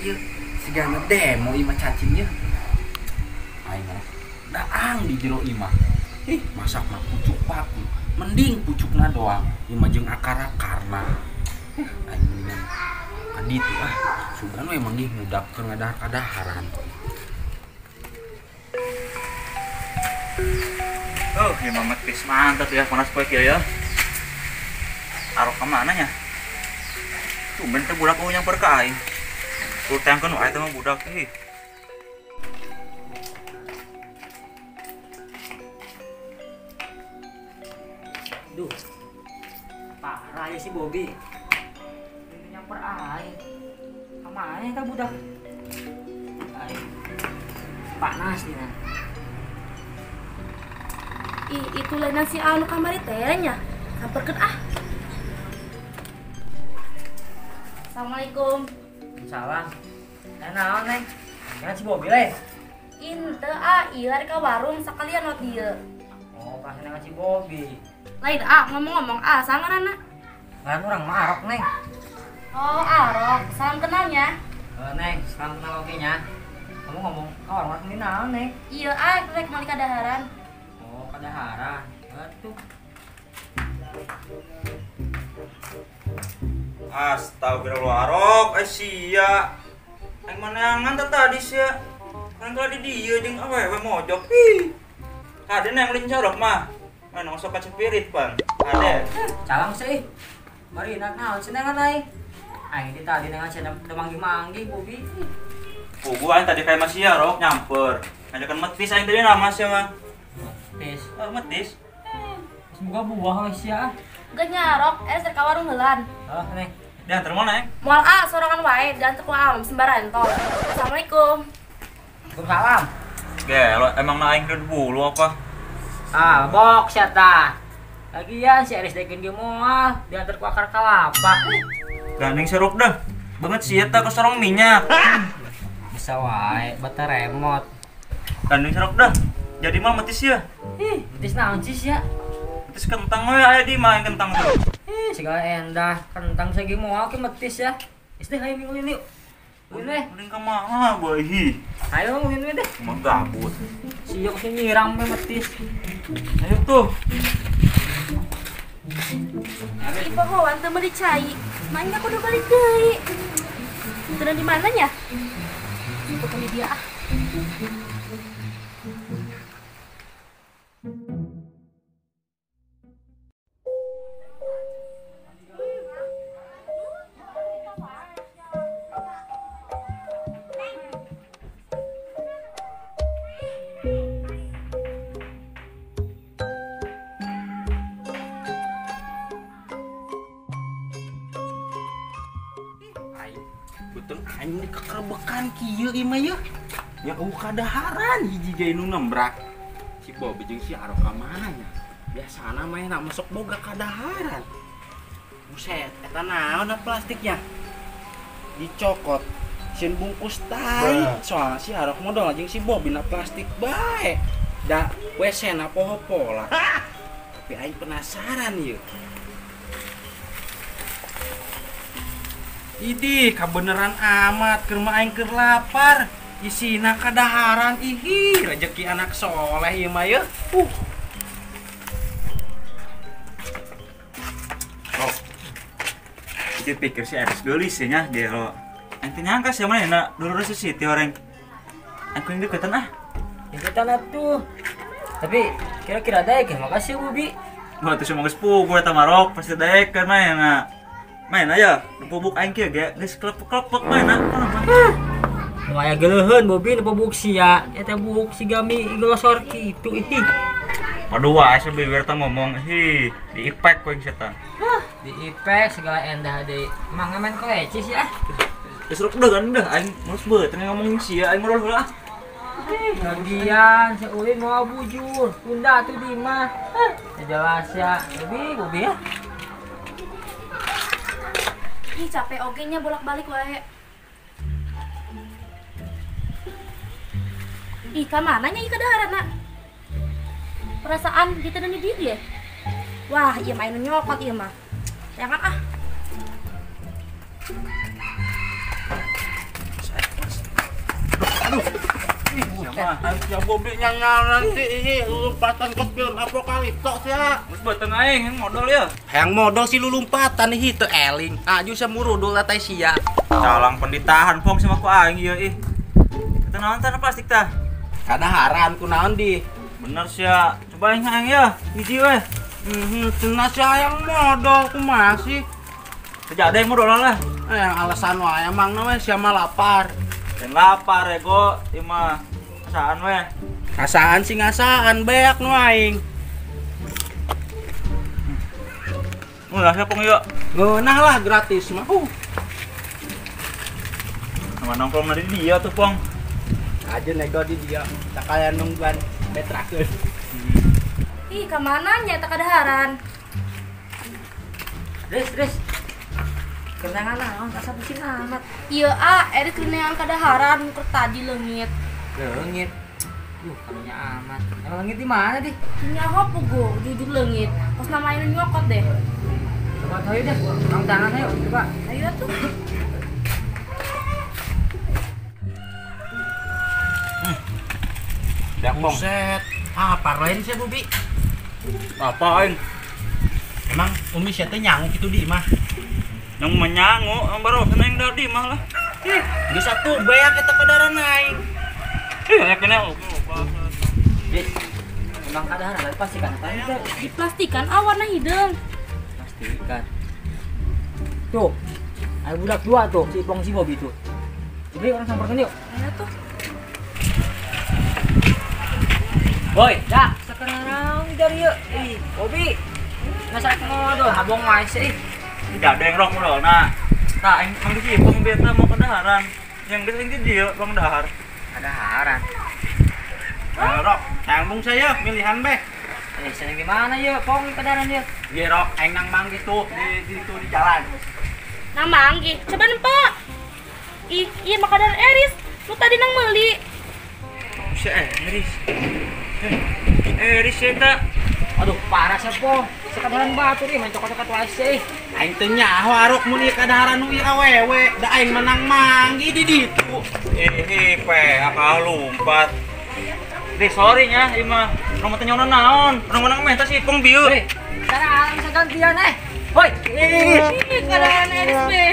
kieu sigana demo imah cacingnya. Aing daang di jero imah. Masak mah pucuk paku. Mending pucukna doang, imah jeung akar-akarna. Aing mendingan ka ditu sugan we manggih mudak keur ngadahar-kadaharan. Oh, ya Mamat pis mantap ya, panas poe kieu ya. Arok ka mana nya? Tumben teh budak yang berka aing. Kudu tangkeun wae teh mah budak ih. Duh, parah ya si Bobby. Ini nyamper aing. Kemana ya budak? Aing panas nih nah. Itu lain si anu kamari teh nya. Samperkeun Assalamualaikum. Salam. Naon neng? Jangan si Bobby le. Inte ieu ari ka warung sakalian lot dieu. Oh, pas nang si Bobby. Lain ngomong-ngomong sangaranna. Kan urang mah Arok neng. Oh, Arok. Salam kenalnya. Neng, salam kenal oge nya. Kamu ngomong ka warung ini naon neng? Iya, rek malik kadaharan. Oh, kadaharan. Atuh. Astagfirullah Arok, sia. Aing manangan teh tadi sia. Kan kalau di dieu jeung awewe mojok. Ih. Kade nang lincorok mah. Mana sok spirit, Bang. Ade. Calang sih. Mari nak naon senengan aing. Aing di tadi dengan cenah manggih-manggih Bobby. Pugu aing tadi kayak masih Arok nyamper. Ngajakan metis aing tadi nama sia mah. Tis. Oh, metis. Semoga buah we sia. Geus nyarok, ser ka warung heulan. Neng. Diantar mana, Eng? Moal sorangan wae dan teu alam sembaran tol. Assalamualaikum. Waalaikumsalam. Gelo, emang na aing keur bulu apa? Bok sia tah. Lagian si Aris dekeun ge moal diantar ku akar kalapa. Gandeng seruk dah. Banget sih eta ke sorong minyak. Bisa wae bata remote. Gandeng seruk dah. Jadi mah metis ya. Betis naon sih sia? Metis kentang we aya di main kentang tuh. Segala endah kentang segi moal ke metis ya. Geus teh hayang ngulin yuk. Ulin we. Ulin ka mana boy? Ayo ngulin we deh. Emang gabut. Sieu ke nyiram we metis. Ayo tuh. Di pohoan teu meuli cai. Main aku udah balik deui. Teu di mana nya? Bukan di dia Betul aing di kekerbekan kieu imah yeuh. Nya kadaharan hiji gawe nu nembrak. Si Bobby jeung si Arok ka mana nya? Biasana mah na masuk boga kadaharan. Buset, eta naon plastiknya? Dicokot. Sieun bungkus tai. Soalnya si Arok modal jeung si Bobby na plastik bae. Da WC na poho-pola. Tapi aing penasaran yeuh. Idih, kabeneran amat, keur mah aing keur lapar. Isina kadaharan, ihi, rezeki anak soleh ieu mah yeuh. Oh, Jadi pikir si Aris geulis nya gelo. Aing teh nyangka sia mana na dulu si Siti orang. Aku yang deketan Deketan atuh. Tapi kira-kira daek ya makasih Bobby. Wah, tuh semua geus pugu eta marok pasti daek kan main na. Main aja, pupuk aing kieu ge geus klepek-klepek main na. Nu aya geuleheun Bobby nu pabuk sia, eta buk si Gami glosor kitu ih. Aduh wae sebeber teh ngomong di ipek ku setan. Di ipek segala endah deui. Emang ngamen kolecis ya. Geus ruk deugan dah aing mulus beut ngomong sia aing modal heula. Lagian seulin mau bujur, tunda tuh di mah. Jelas ya, Bobby ya. Ih, capek oge nya bolak-balik wae. Ih, ka mana nya ieu kadaharanna? Perasaan kita dan di dia. Wah, ieu main nyokot ieu mah. Jangan Ya Bobi nyanggal nanti ini lompatan ke film apokaliptos ya. Geus beuteung aing yang modal ya. Hayang modal si lulumpatan ih teu eling. Aju samurudul teh sia. Calang penditahan pong sama ku aing ieu ih. Eta naon teh plastik tah? Kadaharan kunaon di. Bener sia. Coba aing ya, hiji we. Cenah si hayang modal kumaha sih? Terjadi yang modal lah. Yang alasan wae emang namanya siapa lapar. Dan lapar ya go, ima kasaan we. Ngasaan sih ngasaan beak nu aing. Ulah siapa yuk. Ngeunah lah gratis mah. Sama nongkrong di dia tuh pong. Aja nego di dia. Tak kaya nungguan betrakeun. Ih, kemana nya tak kadaharan? Dres. Kenangan naon asa pusing amat. Iya, Eris keneangan kadaharan keur tadi leungit. Leungit. Kamunya amat. Emang leungit di mana, Di? Nyaho pugo, jujur leungit. Pas namain nyokot deh. Coba ayo deh, orang tangan ayo, coba. Ayo tuh. Dak pong. Buset. Apa lain sih Bobi? Apa aing? Emang Umi sia teh nyangu kitu di mah. Yang menyangu, ang baru seneng dari mah lah. Geus atuh beak eta kadaran aing. Ya kena. Dis. Emang kadaharan dari pasti kan apa itu? Diplastikan warna hideung. Pastikan. Tuh. Ayo budak dua tuh, si Pong si Bobi tuh. Jadi orang samperkan yuk. Ayo tuh. Boy, dah, sekarang dari yuk. Bobi. Nasa ngomong habong wae sih. Tidak ada yang rok modal nah. Nah, aing mang di pong beta mau kedaharan. Yang geus di dia bang dahar. Kadaharan. Rok, tanggung saya milihan beh. Seneng gimana yuk, Pong kadaharan yuk. Iya Rok, aing nang mang gitu di jalan. Nah, manggi. Coba nempak. Ih, iya makanan Eris. Lu tadi nang meuli. Si Eris. Eris eta. Aduh, parah sih, Pong. Sekadaharan batu nih, main cokot-cokot wae sih. Aing teh nyaho Rok mun ieu kadaharan nu ieu awewe, da aing menang manggi di ditu. Pe, akal lumpat. Deh, sorry nya, ieu mah. Urang teh nyaona naon? Urang menang meh teh si Pong bieu. Sekarang bisa gantian, Boy. Ih, kadaharan Eris be.